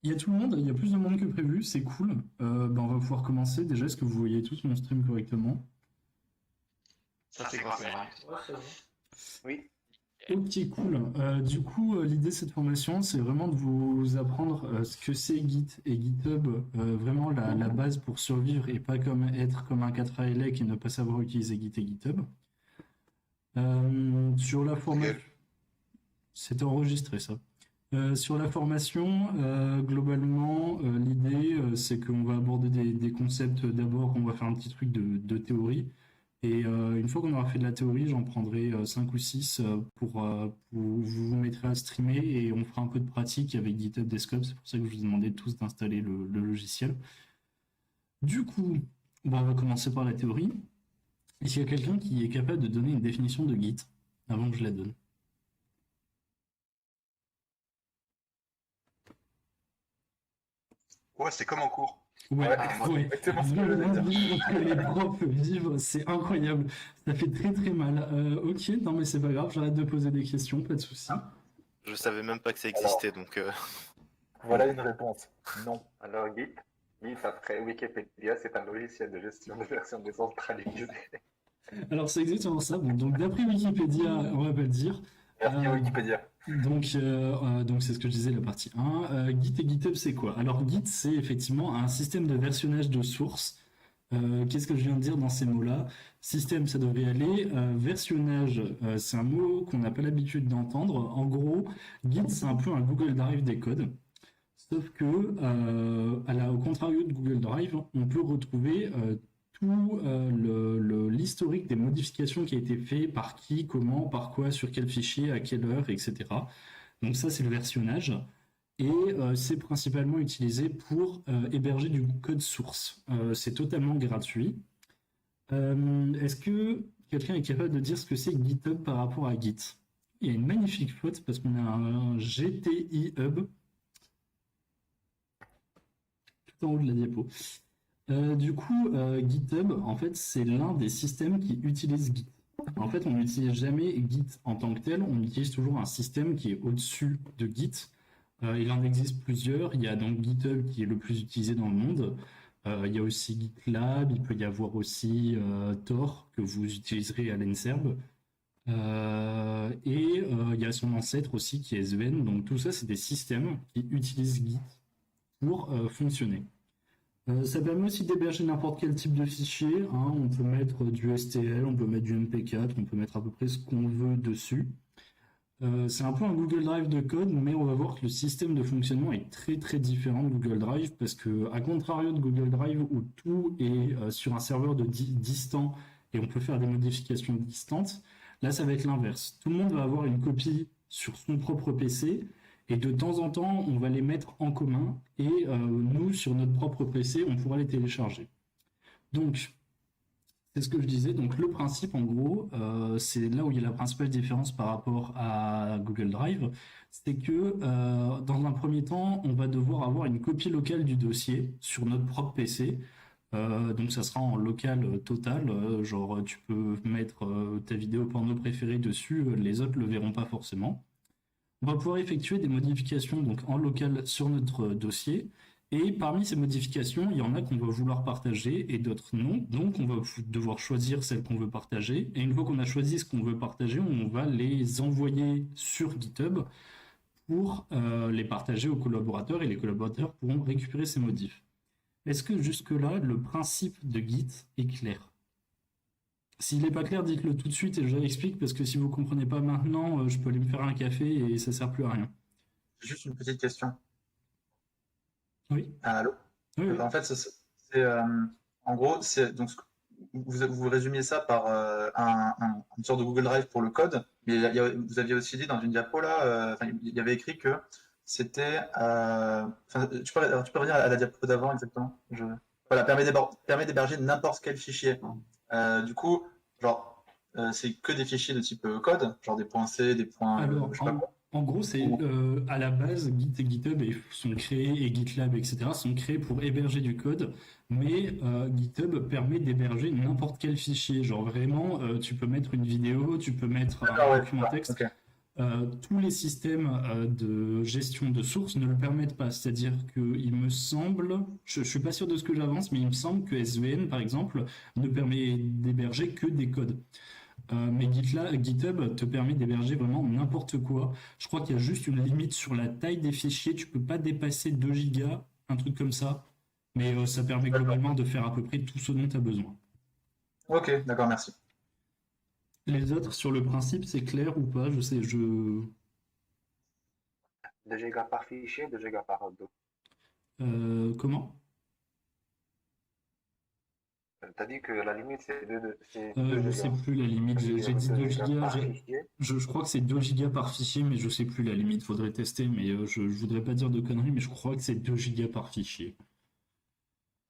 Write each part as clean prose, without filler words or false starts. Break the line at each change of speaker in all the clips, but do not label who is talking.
Il y a tout le monde, il y a plus de monde que prévu, c'est cool. On va pouvoir commencer. Déjà, est-ce que vous voyez tous mon stream correctement?
Ça c'est grâce à moi.
Ouais, c'est bon.
Oui.
Ok, cool. Du coup, l'idée de cette formation, c'est vraiment de vous apprendre ce que c'est Git et GitHub, vraiment la base pour survivre et pas comme être comme un 4ALEC et ne pas savoir utiliser Git et GitHub. Sur la formation, c'était enregistré ça. Sur la formation, globalement, l'idée, c'est qu'on va aborder des concepts. D'abord, on va faire un petit truc de théorie. Et une fois qu'on aura fait de la théorie, j'en prendrai 5 ou 6 pour vous mettrez à streamer et on fera un peu de pratique avec GitHub Desktop. C'est pour ça que je vous ai demandé tous d'installer le logiciel. Du coup, on va commencer par la théorie. Est-ce qu'il y a quelqu'un qui est capable de donner une définition de Git avant que je la donne?
Ouais, c'est comme en cours.
Ouais,
Ouais,
ouais.
exactement ce que je
Vraiment
voulais dire.
vivre que les profs vivent, c'est incroyable. Ça fait très très mal. Ok, non mais c'est pas grave, j'arrête de poser des questions, pas de souci.
Je savais même pas que ça
Alors,
existait, donc
voilà une réponse. Non. Alors, Git, après Wikipédia, c'est un logiciel de gestion de version décentralisée.
Alors c'est exactement ça. Bon, donc d'après Wikipédia, on va pas le dire.
Merci
Euh,
Wikipédia.
donc c'est ce que je disais la partie 1. Git et GitHub c'est quoi? Alors Git c'est effectivement un système de versionnage de sources. Qu'est-ce que je viens de dire dans ces mots-là? Système, ça devrait aller. Versionnage, c'est un mot qu'on n'a pas l'habitude d'entendre. En gros, Git, c'est un peu un Google Drive des codes. Sauf que, au contrario de Google Drive, on peut retrouver tout l'historique des modifications qui a été fait, par qui, comment, par quoi, sur quel fichier, à quelle heure, etc. Donc ça, c'est le versionnage. Et c'est principalement utilisé pour héberger du code source. C'est totalement gratuit. Est-ce que quelqu'un est capable de dire ce que c'est GitHub par rapport à Git? Il y a une magnifique faute parce qu'on a un GTI Hub tout en haut de la diapo. GitHub, en fait, c'est l'un des systèmes qui utilise Git. En fait, on n'utilise jamais Git en tant que tel, on utilise toujours un système qui est au-dessus de Git. Il en existe plusieurs. Il y a donc GitHub qui est le plus utilisé dans le monde. Il y a aussi GitLab, il peut y avoir aussi Tor que vous utiliserez à l'Enserb. Il y a son ancêtre aussi qui est Sven. Donc tout ça, c'est des systèmes qui utilisent Git pour fonctionner. Ça permet aussi d'héberger n'importe quel type de fichier, hein. On peut mettre du STL, on peut mettre du MP4, on peut mettre à peu près ce qu'on veut dessus. C'est un peu un Google Drive de code, mais on va voir que le système de fonctionnement est très très différent de Google Drive parce que, à contrario de Google Drive où tout est sur un serveur distant et on peut faire des modifications distantes, là ça va être l'inverse. Tout le monde va avoir une copie sur son propre PC et de temps en temps on va les mettre en commun et nous sur notre propre PC on pourra les télécharger. Donc c'est ce que je disais. Donc le principe, en gros, c'est là où il y a la principale différence par rapport à Google Drive, c'est que dans un premier temps, on va devoir avoir une copie locale du dossier sur notre propre PC. Donc ça sera en local total, genre tu peux mettre ta vidéo porno préférée dessus, les autres le verront pas forcément. On va pouvoir effectuer des modifications donc en local sur notre dossier. Et parmi ces modifications, il y en a qu'on va vouloir partager et d'autres non. Donc on va devoir choisir celles qu'on veut partager. Et une fois qu'on a choisi ce qu'on veut partager, on va les envoyer sur GitHub pour les partager aux collaborateurs et les collaborateurs pourront récupérer ces modifs. Est-ce que jusque-là, le principe de Git est clair? S'il n'est pas clair, dites-le tout de suite et je l'explique parce que si vous ne comprenez pas maintenant, je peux aller me faire un café et ça ne sert plus à rien.
Juste une petite question.
Oui.
Allô?
Oui, oui.
En fait, en gros, donc vous résumiez ça par une sorte de Google Drive pour le code, mais vous aviez aussi dit dans une diapo là, il y avait écrit que c'était. Tu peux revenir à la diapo d'avant exactement? Voilà, permet d'héberger n'importe quel fichier. Du coup, genre, c'est que des fichiers de type code, genre des points C, des points,
Alors,
je sais pas quoi.
en gros, c'est à la base, Git et GitHub sont créés et GitLab, etc. sont créés pour héberger du code, mais GitHub permet d'héberger n'importe quel fichier. Genre vraiment, tu peux mettre une vidéo, tu peux mettre un
D'accord, ouais,
document
voilà,
texte.
ok.
Tous les systèmes de gestion de sources ne le permettent pas. C'est-à-dire qu'il me semble, je ne suis pas sûr de ce que j'avance, mais il me semble que SVN, par exemple, ne permet d'héberger que des codes. Mais GitHub te permet d'héberger vraiment n'importe quoi. Je crois qu'il y a juste une limite sur la taille des fichiers. Tu peux pas dépasser 2 gigas, un truc comme ça. Mais ça permet globalement de faire à peu près tout ce dont tu as besoin.
Ok, d'accord, merci.
Les autres, sur le principe, c'est clair ou pas? Je sais,
2 gigas par fichier, 2 gigas par dos.
comment?
T'as dit que la limite c'est 2
Je sais plus la limite. J'ai dit 2 gigas. Je crois que c'est 2 gigas par fichier, mais je sais plus la limite. Faudrait tester, mais je voudrais pas dire de conneries, mais je crois que c'est 2 gigas par fichier.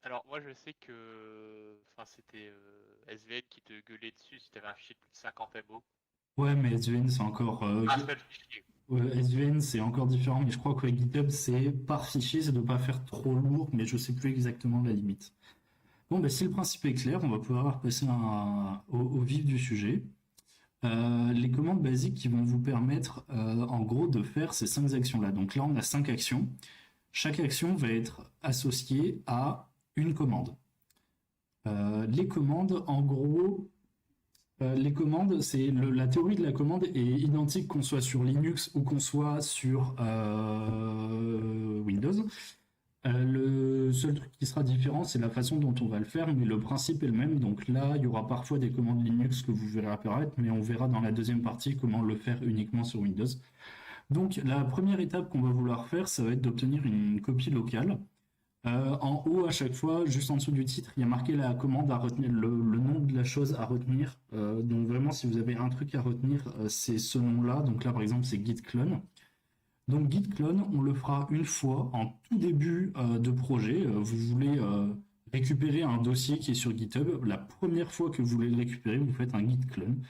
Alors moi je sais que c'était SVN qui te gueulait dessus si t'avais un fichier de plus de 50 MO.
Ouais, mais SVN c'est encore SVN c'est encore différent, mais je crois que GitHub c'est par fichier, ça doit pas faire trop lourd, mais je sais plus exactement la limite. Bon, bah, si le principe est clair, on va pouvoir passer au vif du sujet. Les commandes basiques qui vont vous permettre en gros de faire ces 5 actions-là. Donc là, on a 5 actions. Chaque action va être associée à une commande. Les commandes, en gros, les commandes, la théorie de la commande est identique qu'on soit sur Linux ou qu'on soit sur Windows. Le seul truc qui sera différent, c'est la façon dont on va le faire, mais le principe est le même. Donc là, il y aura parfois des commandes Linux que vous verrez apparaître, mais on verra dans la deuxième partie comment le faire uniquement sur Windows. Donc la première étape qu'on va vouloir faire, ça va être d'obtenir une copie locale. En haut, à chaque fois, juste en dessous du titre, il y a marqué la commande à retenir, le nom de la chose à retenir. Donc vraiment, si vous avez un truc à retenir, c'est ce nom-là. Donc là, par exemple, c'est git clone. Donc git clone, on le fera une fois en tout début de projet. Vous voulez récupérer un dossier qui est sur GitHub. La première fois que vous voulez le récupérer, vous faites un git clone.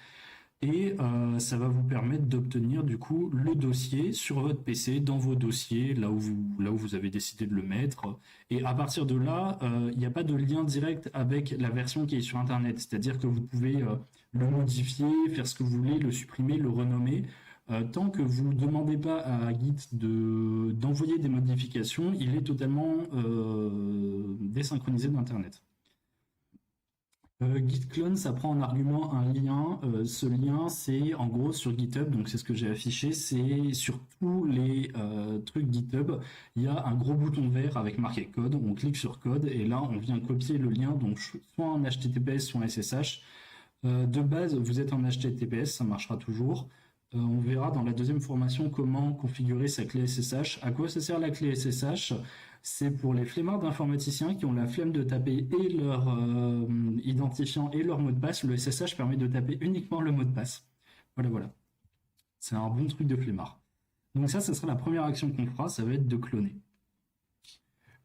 Et ça va vous permettre d'obtenir du coup le dossier sur votre PC, dans vos dossiers, là où vous avez décidé de le mettre. Et à partir de là, il n'y a pas de lien direct avec la version qui est sur Internet. C'est-à-dire que vous pouvez le modifier, faire ce que vous voulez, le supprimer, le renommer. Tant que vous ne demandez pas à Git d'envoyer des modifications, il est totalement désynchronisé d'Internet. Git clone, ça prend en argument un lien. Ce lien, c'est en gros sur GitHub, donc c'est ce que j'ai affiché, c'est sur tous les trucs GitHub, il y a un gros bouton vert avec marqué code, on clique sur code et là on vient copier le lien, donc soit en HTTPS, soit en SSH. De base, vous êtes en HTTPS, ça marchera toujours. On verra dans la deuxième formation comment configurer sa clé SSH. À quoi ça sert la clé SSH? C'est pour les flemmards d'informaticiens qui ont la flemme de taper et leur identifiant et leur mot de passe. Le SSH permet de taper uniquement le mot de passe. Voilà. C'est un bon truc de flemmard. Donc ça sera la première action qu'on fera, ça va être de cloner.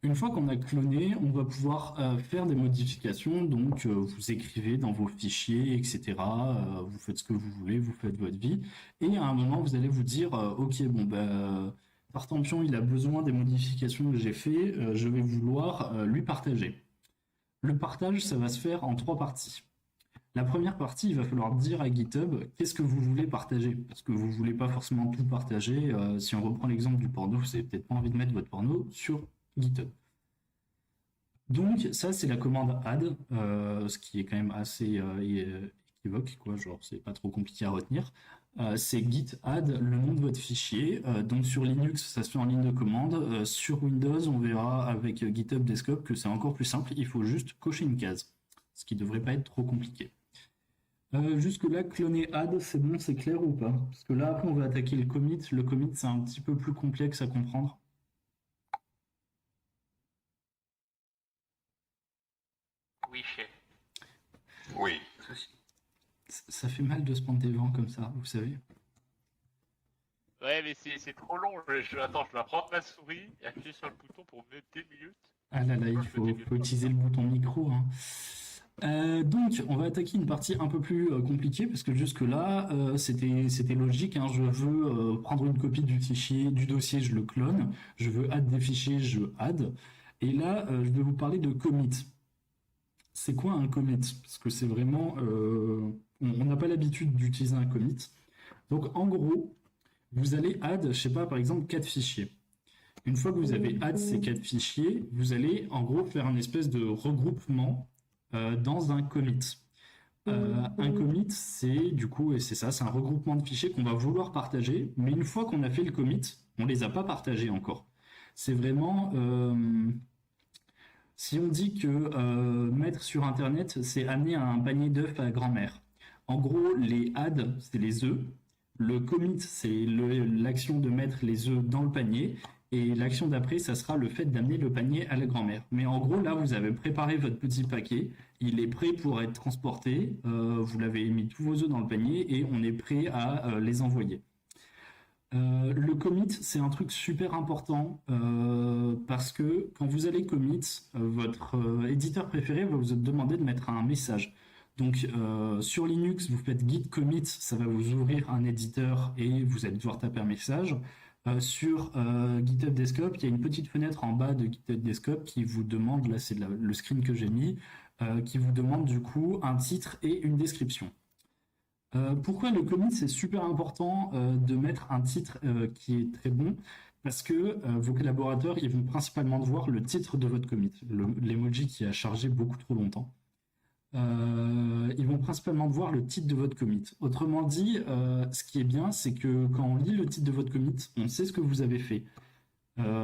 Une fois qu'on a cloné, on va pouvoir faire des modifications. Donc vous écrivez dans vos fichiers, etc. Vous faites ce que vous voulez, vous faites votre vie. Et à un moment, vous allez vous dire, ok, bon, Tartampion, il a besoin des modifications que j'ai fait, je vais vouloir lui partager. Le partage, ça va se faire en 3 parties. La première partie, il va falloir dire à GitHub qu'est-ce que vous voulez partager. Parce que vous ne voulez pas forcément tout partager. Si on reprend l'exemple du porno, vous n'avez peut-être pas envie de mettre votre porno sur GitHub. Donc ça, c'est la commande add, ce qui est quand même assez équivoque, quoi, genre c'est pas trop compliqué à retenir. C'est git add, le nom de votre fichier. Donc sur Linux, ça se fait en ligne de commande. Sur Windows, on verra avec GitHub Desktop que c'est encore plus simple. Il faut juste cocher une case, ce qui devrait pas être trop compliqué. Jusque-là, cloner add, c'est bon, c'est clair ou pas? Parce que là, après, on va attaquer le commit. Le commit, c'est un petit peu plus complexe à comprendre.
Oui, chef.
Oui.
Ça fait mal de se prendre des vents comme ça, vous savez.
Ouais, mais c'est trop long. Attends, je vais prendre ma souris et appuyer sur le bouton pour me mettre 2 minutes.
Ah là là, il faut utiliser le bouton micro. Hein. Donc, on va attaquer une partie un peu plus compliquée parce que jusque-là, c'était logique. Hein. Je veux prendre une copie du fichier, du dossier, je le clone. Je veux add des fichiers, je add. Et là, je vais vous parler de commit. C'est quoi un commit? Parce que c'est vraiment... on n'a pas l'habitude d'utiliser un commit. Donc, en gros, vous allez add, je sais pas, par exemple, 4 fichiers. Une fois que vous avez add ces 4 fichiers, vous allez en gros faire une espèce de regroupement dans un commit. Un commit, c'est du coup, et c'est ça, c'est un regroupement de fichiers qu'on va vouloir partager, mais une fois qu'on a fait le commit, on les a pas partagés encore. C'est vraiment, si on dit que mettre sur Internet, c'est amener un panier d'œufs à grand-mère. En gros, les add, c'est les œufs. Le commit, c'est l'action de mettre les œufs dans le panier. Et l'action d'après, ça sera le fait d'amener le panier à la grand-mère. Mais en gros, là, vous avez préparé votre petit paquet. Il est prêt pour être transporté. Vous l'avez mis tous vos œufs dans le panier et on est prêt à les envoyer. Le commit, c'est un truc super important parce que quand vous allez commit, votre éditeur préféré va vous demander de mettre un message. Donc sur Linux, vous faites git commit, ça va vous ouvrir un éditeur et vous allez devoir taper un message. Sur GitHub Desktop, il y a une petite fenêtre en bas de GitHub Desktop qui vous demande, là c'est le screen que j'ai mis, qui vous demande du coup un titre et une description. Pourquoi le commit c'est super important de mettre un titre qui est très bon? Parce que vos collaborateurs ils vont principalement voir le titre de votre commit, l'emoji qui a chargé beaucoup trop longtemps. Ils vont principalement voir le titre de votre commit. Autrement dit, ce qui est bien, c'est que quand on lit le titre de votre commit, on sait ce que vous avez fait.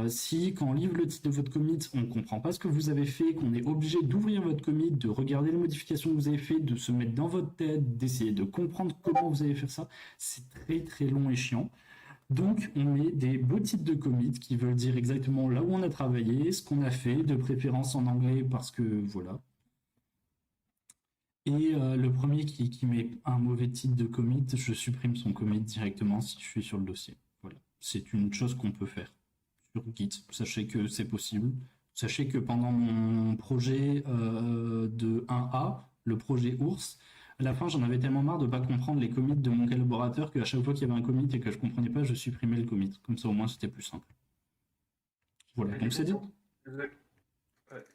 Si quand on livre le titre de votre commit, on ne comprend pas ce que vous avez fait, qu'on est obligé d'ouvrir votre commit, de regarder les modifications que vous avez fait, de se mettre dans votre tête, d'essayer de comprendre comment vous allez faire ça, c'est très très long et chiant. Donc on met des beaux titres de commit qui veulent dire exactement là où on a travaillé, ce qu'on a fait, de préférence en anglais parce que voilà. Et le premier qui met un mauvais titre de commit, je supprime son commit directement si je suis sur le dossier. Voilà, c'est une chose qu'on peut faire sur Git. Sachez que c'est possible. Sachez que pendant mon projet de 1A, le projet ours, à la fin j'en avais tellement marre de ne pas comprendre les commits de mon collaborateur qu'à chaque fois qu'il y avait un commit et que je ne comprenais pas, je supprimais le commit. Comme ça au moins c'était plus simple. Voilà, donc c'est dit.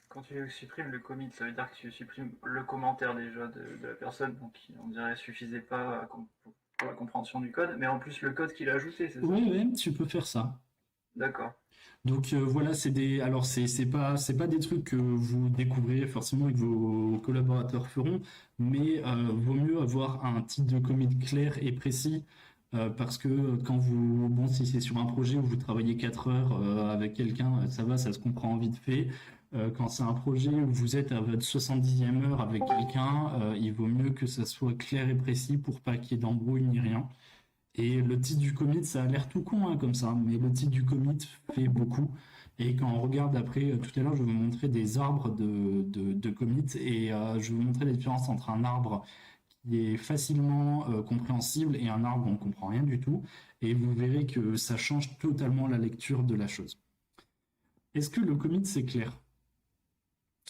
Quand tu supprimes le commit, ça veut dire que tu supprimes le commentaire déjà de la personne, donc on dirait suffisait pas pour la compréhension du code, mais en plus le code qu'il a ajouté, c'est ça?
Oui, tu peux faire ça.
D'accord.
Donc voilà, c'est pas des trucs que vous découvrez forcément et que vos collaborateurs feront, mais vaut mieux avoir un titre de commit clair et précis parce que si c'est sur un projet où vous travaillez 4 heures avec quelqu'un, ça va, ça se comprend vite fait. Quand c'est un projet où vous êtes à votre 70e heure avec quelqu'un, il vaut mieux que ça soit clair et précis pour pas qu'il y ait d'embrouille ni rien. Et le titre du commit, ça a l'air tout con comme ça, mais le titre du commit fait beaucoup. Et quand on regarde après, tout à l'heure, je vais vous montrer des arbres de commit et je vais vous montrer la différence entre un arbre qui est facilement compréhensible et un arbre où on ne comprend rien du tout. Et vous verrez que ça change totalement la lecture de la chose. Est-ce que le commit, c'est clair?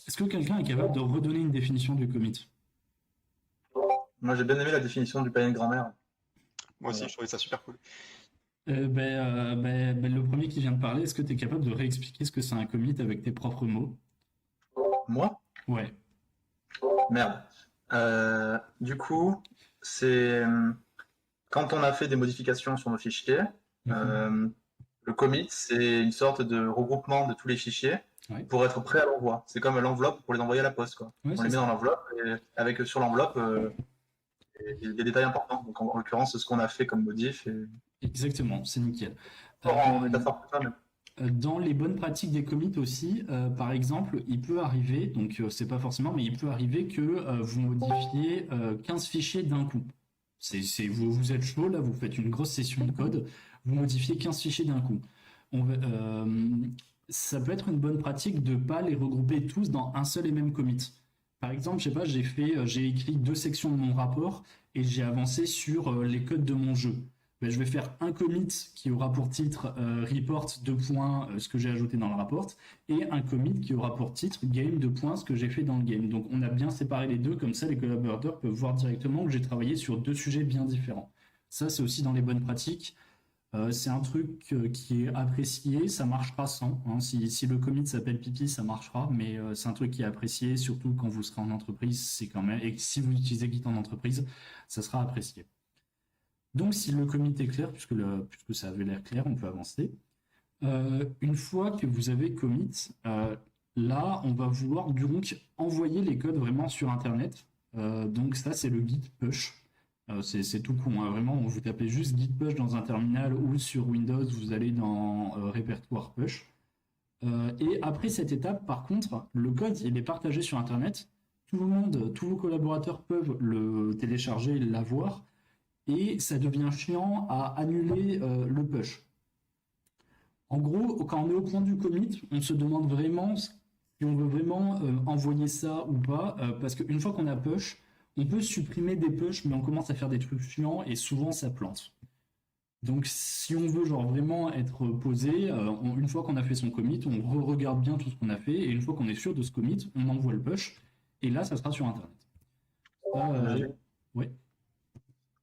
Est-ce que quelqu'un est capable de redonner une définition du commit?
Moi j'ai bien aimé la définition du panier de grand-mère.
Moi aussi, je trouvais ça super cool.
Le premier qui vient de parler, est-ce que tu es capable de réexpliquer ce que c'est un commit avec tes propres mots?
Moi?
Ouais.
Merde. Du coup, c'est quand on a fait des modifications sur nos fichiers, le commit, c'est une sorte de regroupement de tous les fichiers pour être prêt à l'envoi. C'est comme l'enveloppe pour les envoyer à la poste, quoi.
Ouais,
on les met dans l'enveloppe et sur l'enveloppe, il y a des détails importants. Donc en l'occurrence, c'est ce qu'on a fait comme modif.
Exactement, c'est nickel. Dans les bonnes pratiques des commits aussi, par exemple, il peut arriver, donc c'est pas forcément, mais il peut arriver que vous modifiez 15 fichiers d'un coup. Vous êtes chaud, là, vous faites une grosse session de code, vous modifiez 15 fichiers d'un coup. Ça peut être une bonne pratique de ne pas les regrouper tous dans un seul et même commit. Par exemple, je sais pas, j'ai écrit 2 sections de mon rapport et j'ai avancé sur les codes de mon jeu. Ben, je vais faire un commit qui aura pour titre report : ce que j'ai ajouté dans le rapport et un commit qui aura pour titre game : ce que j'ai fait dans le game. Donc on a bien séparé les deux, comme ça les collaborateurs peuvent voir directement que j'ai travaillé sur 2 sujets bien différents. Ça c'est aussi dans les bonnes pratiques. C'est un truc qui est apprécié, ça marchera sans. Si le commit s'appelle pipi, ça marchera, mais c'est un truc qui est apprécié, surtout quand vous serez en entreprise, c'est quand même. Et si vous utilisez Git en entreprise, ça sera apprécié. Donc si le commit est clair, puisque ça avait l'air clair, on peut avancer. Une fois que vous avez commit, là, on va vouloir donc envoyer les codes vraiment sur Internet. Donc ça, c'est le git push. C'est tout con, hein. Vraiment, vous tapez juste git push dans un terminal ou sur Windows, vous allez dans répertoire push. Et après cette étape, par contre, le code, il est partagé sur Internet. Tout le monde, tous vos collaborateurs peuvent le télécharger, l'avoir. Et ça devient chiant à annuler le push. En gros, quand on est au point du commit, on se demande vraiment si on veut vraiment envoyer ça ou pas, parce qu'une fois qu'on a push, on peut supprimer des push, mais on commence à faire des trucs chiants et souvent ça plante. Donc si on veut genre vraiment être posé, une fois qu'on a fait son commit, on regarde bien tout ce qu'on a fait, et une fois qu'on est sûr de ce commit, on envoie le push, et là ça sera sur Internet. Ouais.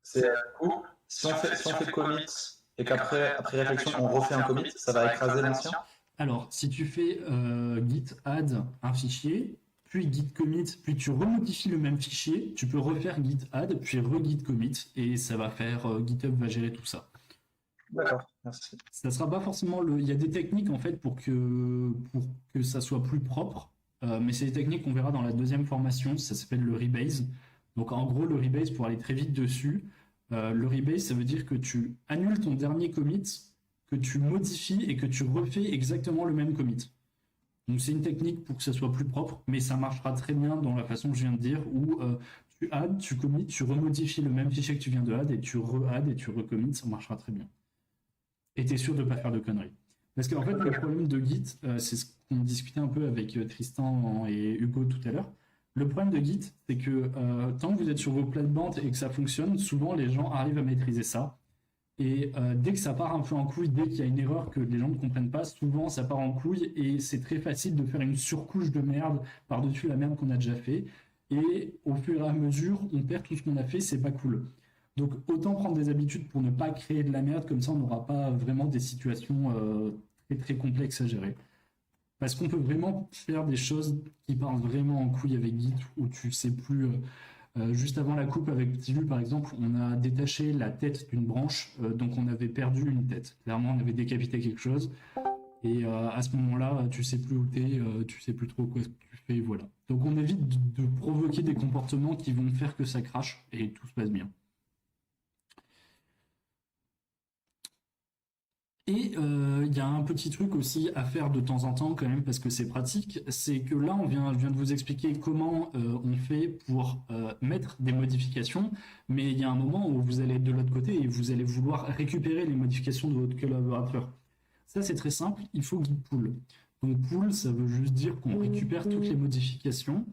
C'est cool. Si on fait le commit et qu'après réflexion, on refait un commit, ça va écraser l'ancien.
Alors, si tu fais git add un fichier, puis git commit, puis tu remodifies le même fichier, tu peux refaire git add, puis re-git commit, et ça va faire, GitHub va gérer tout ça.
D'accord, merci.
Ça sera pas forcément il y a des techniques en fait pour que ça soit plus propre, mais c'est des techniques qu'on verra dans la deuxième formation, ça s'appelle le rebase. Donc en gros, le rebase, pour aller très vite dessus, le rebase, ça veut dire que tu annules ton dernier commit, que tu modifies et que tu refais exactement le même commit. Donc c'est une technique pour que ça soit plus propre, mais ça marchera très bien dans la façon que je viens de dire, où tu add, tu commit, tu remodifies le même fichier que tu viens de add, et tu re-add et tu recommit, ça marchera très bien. Et tu es sûr de ne pas faire de conneries. Parce qu'en fait, le problème de Git, c'est ce qu'on discutait un peu avec Tristan et Hugo tout à l'heure. Le problème de Git, c'est que tant que vous êtes sur vos plates-bandes et que ça fonctionne, souvent les gens arrivent à maîtriser ça. Et dès que ça part un peu en couille, dès qu'il y a une erreur que les gens ne comprennent pas, souvent ça part en couille et c'est très facile de faire une surcouche de merde par-dessus la merde qu'on a déjà fait. Et au fur et à mesure, on perd tout ce qu'on a fait, c'est pas cool. Donc autant prendre des habitudes pour ne pas créer de la merde, comme ça on n'aura pas vraiment des situations très très complexes à gérer. Parce qu'on peut vraiment faire des choses qui partent vraiment en couille avec Git, où tu sais plus... juste avant la coupe avec Tilu, par exemple, on a détaché la tête d'une branche, donc on avait perdu une tête. Clairement, on avait décapité quelque chose. Et à ce moment-là, tu sais plus où t'es, tu sais plus trop quoi tu fais, voilà. Donc on évite de provoquer des comportements qui vont faire que ça crache et tout se passe bien. Et il y a un petit truc aussi à faire de temps en temps quand même parce que c'est pratique, c'est que là je viens de vous expliquer comment on fait pour mettre des modifications, mais il y a un moment où vous allez être de l'autre côté et vous allez vouloir récupérer les modifications de votre collaborateur. Ça c'est très simple, il faut git pull. Donc pull, ça veut juste dire qu'on récupère toutes les modifications,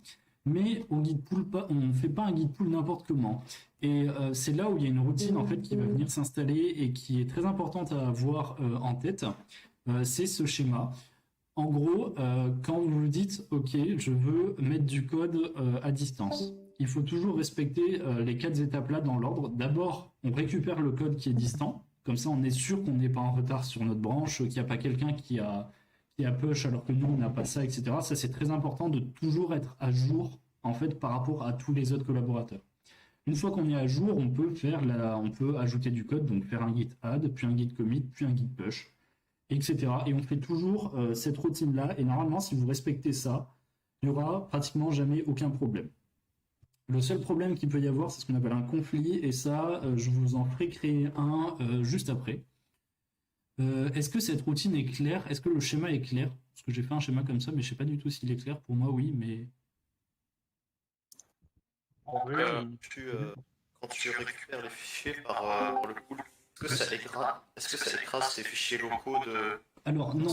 mais on ne fait pas un git pull n'importe comment. Et c'est là où il y a une routine en fait qui va venir s'installer et qui est très importante à avoir en tête. C'est ce schéma. En gros, quand vous vous dites « Ok, je veux mettre du code à distance », il faut toujours respecter les 4 étapes-là dans l'ordre. D'abord, on récupère le code qui est distant. Comme ça, on est sûr qu'on n'est pas en retard sur notre branche, qu'il n'y a pas quelqu'un qui a push alors que nous, on n'a pas ça, etc. Ça, c'est très important de toujours être à jour en fait par rapport à tous les autres collaborateurs. Une fois qu'on est à jour, on peut ajouter du code, donc faire un git add, puis un git commit, puis un git push, etc. Et on fait toujours cette routine-là. Et normalement, si vous respectez ça, il n'y aura pratiquement jamais aucun problème. Le seul problème qu'il peut y avoir, c'est ce qu'on appelle un conflit, et ça, je vous en ferai créer un juste après. Est-ce que cette routine est claire? Est-ce que le schéma est clair? Parce que j'ai fait un schéma comme ça, mais je ne sais pas du tout s'il est clair. Pour moi, oui, mais...
Quand tu récupères les fichiers par le pool, est-ce que ça écrase ces fichiers locaux de...
Alors non,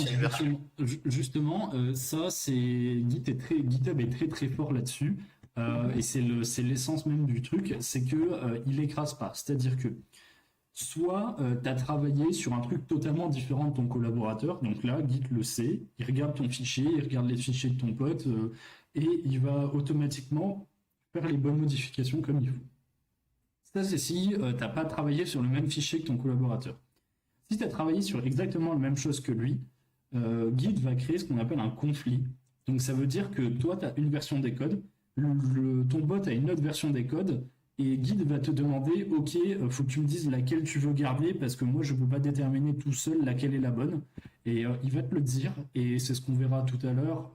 justement, ça c'est GitHub est très très fort là-dessus, et c'est l'essence même du truc, c'est que il écrase pas. C'est-à-dire que soit tu as travaillé sur un truc totalement différent de ton collaborateur, donc là Git le sait, il regarde ton fichier, il regarde les fichiers de ton pote, et il va automatiquement faire les bonnes modifications comme il faut. Ça, c'est si tu n'as pas travaillé sur le même fichier que ton collaborateur. Si tu as travaillé sur exactement la même chose que lui, Git va créer ce qu'on appelle un conflit. Donc ça veut dire que toi, tu as une version des codes, ton bot a une autre version des codes, Et Git va te demander, ok, faut que tu me dises laquelle tu veux garder parce que moi je peux pas déterminer tout seul laquelle est la bonne. Et il va te le dire et c'est ce qu'on verra tout à l'heure.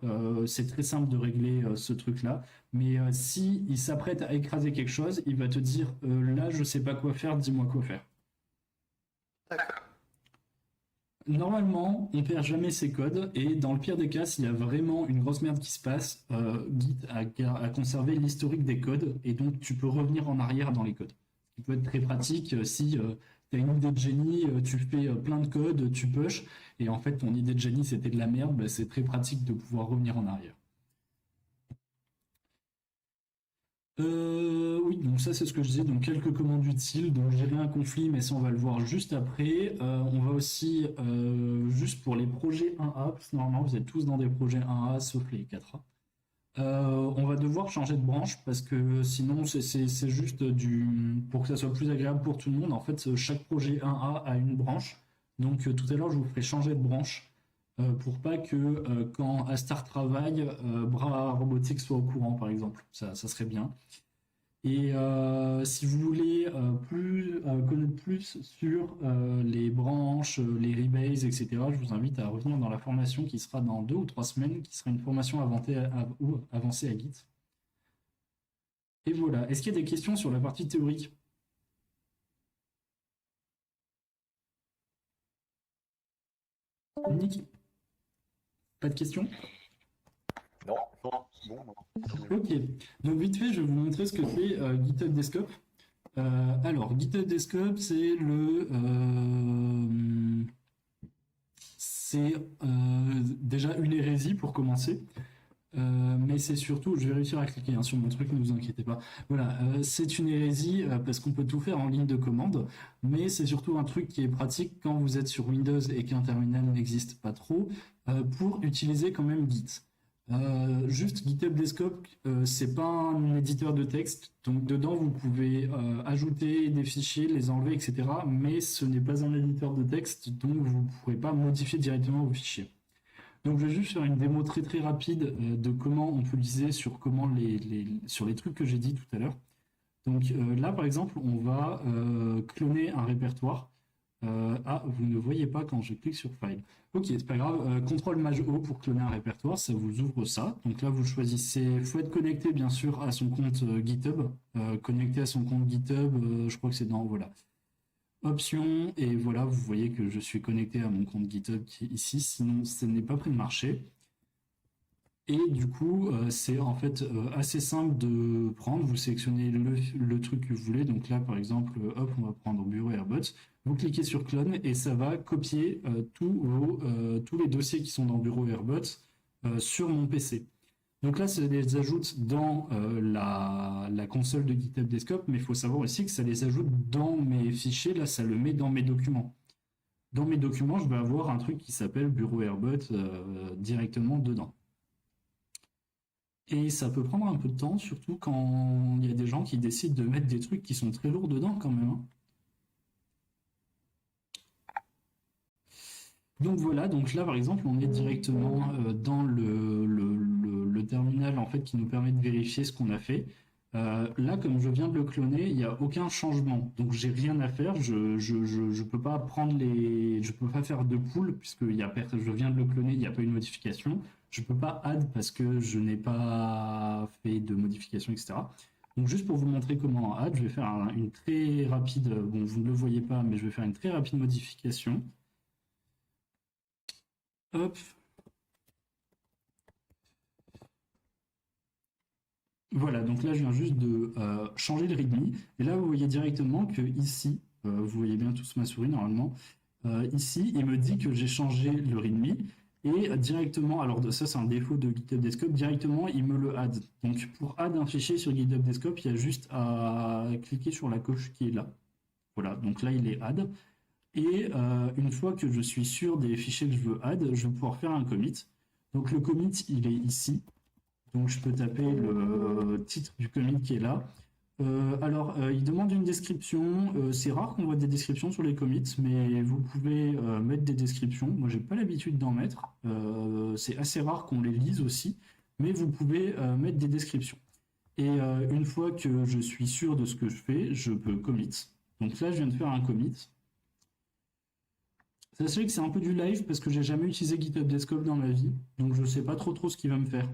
C'est très simple de régler ce truc-là. Mais si il s'apprête à écraser quelque chose, il va te dire là je sais pas quoi faire, dis-moi quoi faire.
D'accord.
Normalement, on perd jamais ses codes et dans le pire des cas, s'il y a vraiment une grosse merde qui se passe, Git a conservé l'historique des codes et donc tu peux revenir en arrière dans les codes. Ce qui peut être très pratique si tu as une idée de génie, tu fais plein de codes, tu push et en fait ton idée de génie c'était de la merde, bah, c'est très pratique de pouvoir revenir en arrière. Oui, donc ça c'est ce que je disais, donc quelques commandes utiles, donc gérer un conflit, mais ça on va le voir juste après. On va aussi, juste pour les projets 1A, parce que normalement vous êtes tous dans des projets 1A sauf les 4A. On va devoir changer de branche parce que sinon c'est juste pour que ça soit plus agréable pour tout le monde. En fait, chaque projet 1A a une branche. Donc tout à l'heure je vous ferai changer de branche pour pas que quand Astar travaille, Bras Robotics soit au courant par exemple. Ça serait bien. Et si vous voulez connaître plus sur les branches, les rebases, etc., je vous invite à revenir dans la formation qui sera dans 2 ou 3 semaines, qui sera une formation avancée à Git. Et voilà. Est-ce qu'il y a des questions sur la partie théorique? Nick? Pas de questions?
Non.
Bon,
Ok, donc vite fait, je vais vous montrer ce que c'est GitHub Desktop. Alors, GitHub Desktop, c'est déjà une hérésie pour commencer. Mais c'est surtout, je vais réussir à cliquer sur mon truc, ne vous inquiétez pas. Voilà, c'est une hérésie parce qu'on peut tout faire en ligne de commande, mais c'est surtout un truc qui est pratique quand vous êtes sur Windows et qu'un terminal n'existe pas trop, pour utiliser quand même Git. Juste GitHub Desktop, c'est pas un éditeur de texte, donc dedans vous pouvez ajouter des fichiers, les enlever, etc. Mais ce n'est pas un éditeur de texte, donc vous ne pourrez pas modifier directement vos fichiers. Donc je vais juste faire une démo très très rapide de comment on peut l'utiliser sur sur les trucs que j'ai dit tout à l'heure. Donc là par exemple on va cloner un répertoire. Vous ne voyez pas quand je clique sur File. Ok, c'est pas grave. CTRL Maj O pour cloner un répertoire, ça vous ouvre ça. Donc là vous choisissez, il faut être connecté bien sûr à son compte GitHub. Connecté à son compte GitHub, je crois que c'est dans, voilà. Options, et voilà, vous voyez que je suis connecté à mon compte GitHub qui est ici, sinon ce n'est pas prêt de marcher. Et du coup, c'est en fait assez simple de prendre, vous sélectionnez le truc que vous voulez, donc là par exemple, hop, on va prendre Bureau Airbots, vous cliquez sur Clone et ça va copier tous les dossiers qui sont dans Bureau Airbots sur mon PC. Donc là, ça les ajoute dans la console de GitHub Desktop, mais il faut savoir aussi que ça les ajoute dans mes fichiers, là ça le met dans mes documents. Dans mes documents, je vais avoir un truc qui s'appelle Bureau Airbots directement dedans. Et ça peut prendre un peu de temps, surtout quand il y a des gens qui décident de mettre des trucs qui sont très lourds dedans quand même. Donc voilà, donc là par exemple on est directement dans le terminal en fait qui nous permet de vérifier ce qu'on a fait. Là comme je viens de le cloner, il n'y a aucun changement, donc j'ai rien à faire, je peux pas prendre je peux pas faire de pull puisque je viens de le cloner, il n'y a pas une modification. Je peux pas add parce que je n'ai pas fait de modification, etc. Donc juste pour vous montrer comment add, je vais faire une très rapide, bon vous ne le voyez pas, mais je vais faire une très rapide modification. Hop. Voilà, donc là je viens juste de changer le readme. Et là vous voyez directement que ici, vous voyez bien tous ma souris normalement, ici il me dit que j'ai changé le readme. Et directement, alors ça c'est un défaut de GitHub Desktop, directement il me le add. Donc pour add un fichier sur GitHub Desktop, il y a juste à cliquer sur la coche qui est là. Voilà, donc là il est add. Et une fois que je suis sûr des fichiers que je veux add, je vais pouvoir faire un commit. Donc le commit il est ici. Donc je peux taper le titre du commit qui est là. Il demande une description. C'est rare qu'on voit des descriptions sur les commits, mais vous pouvez mettre des descriptions. Moi, j'ai pas l'habitude d'en mettre. C'est assez rare qu'on les lise aussi, mais vous pouvez mettre des descriptions. Et une fois que je suis sûr de ce que je fais, je peux commit. Donc là, je viens de faire un commit. Sachez que c'est un peu du live parce que j'ai jamais utilisé GitHub Desktop dans ma vie, donc je sais pas trop ce qu'il va me faire.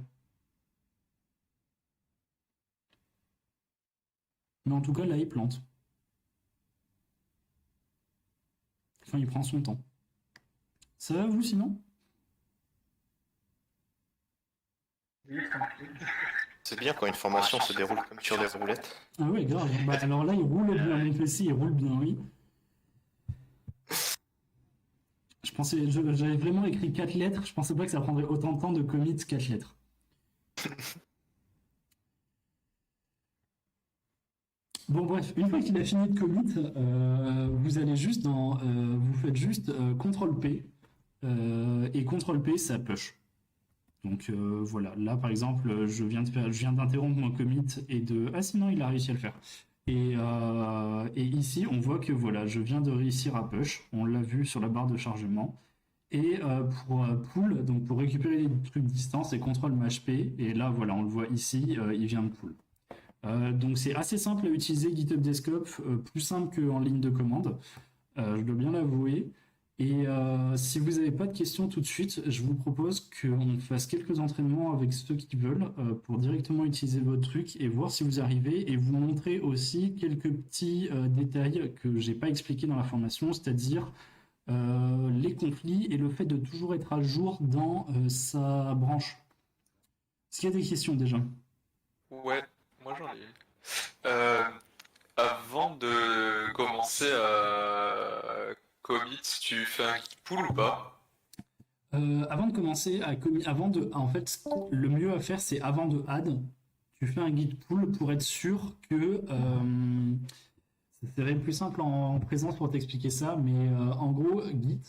Mais en tout cas, là, il plante. Enfin, il prend son temps. Ça va, vous, sinon?
C'est bien quand une formation se déroule comme sur des roulettes.
Ah ouais, grave. Bah, alors là, il roule bien. Mon PC, il roule bien, oui. J'avais vraiment écrit 4 lettres. Je pensais pas que ça prendrait autant de temps de commit 4 lettres. Bon, bref, une fois qu'il a fini de commit, vous allez juste vous faites juste CTRL-P. Et CTRL-P, ça push. Donc voilà, là par exemple, je viens d'interrompre mon commit et de... Ah sinon, il a réussi à le faire. Et ici, on voit que voilà, je viens de réussir à push. On l'a vu sur la barre de chargement. Et pour pull, donc pour récupérer les trucs distance, c'est CTRL-P. Et là, voilà, on le voit ici, il vient de pull. Donc c'est assez simple à utiliser GitHub Desktop, plus simple qu'en ligne de commande, je dois bien l'avouer. Et si vous n'avez pas de questions tout de suite, je vous propose qu'on fasse quelques entraînements avec ceux qui veulent pour directement utiliser votre truc et voir si vous arrivez et vous montrer aussi quelques petits détails que j'ai pas expliqués dans la formation, c'est-à-dire les conflits et le fait de toujours être à jour dans sa branche. Est-ce qu'il y a des questions déjà?
Ouais, moi j'en ai une. Avant de commencer à commit, tu fais un git pull ou pas?
Avant de commencer en fait, le mieux à faire, c'est avant de add, tu fais un git pull pour être sûr que ça serait plus simple en présence pour t'expliquer ça, mais en gros, git,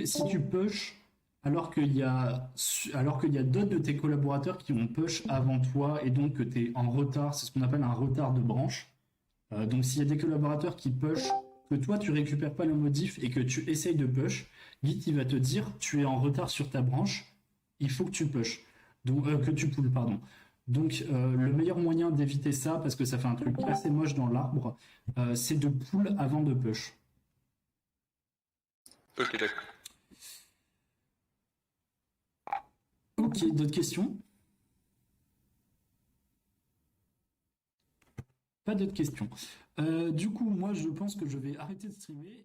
si tu push alors qu'il y a d'autres de tes collaborateurs qui ont push avant toi et donc que tu es en retard, c'est ce qu'on appelle un retard de branche. Donc s'il y a des collaborateurs qui push, que toi tu récupères pas le modif et que tu essayes de push, Git il va te dire tu es en retard sur ta branche, il faut que tu push. Donc que tu pulls, pardon. Donc le meilleur moyen d'éviter ça, parce que ça fait un truc assez moche dans l'arbre, c'est de pull avant de push.
Ok, d'accord.
Ok, d'autres questions? Pas d'autres questions. Du coup, moi je pense que je vais arrêter de streamer.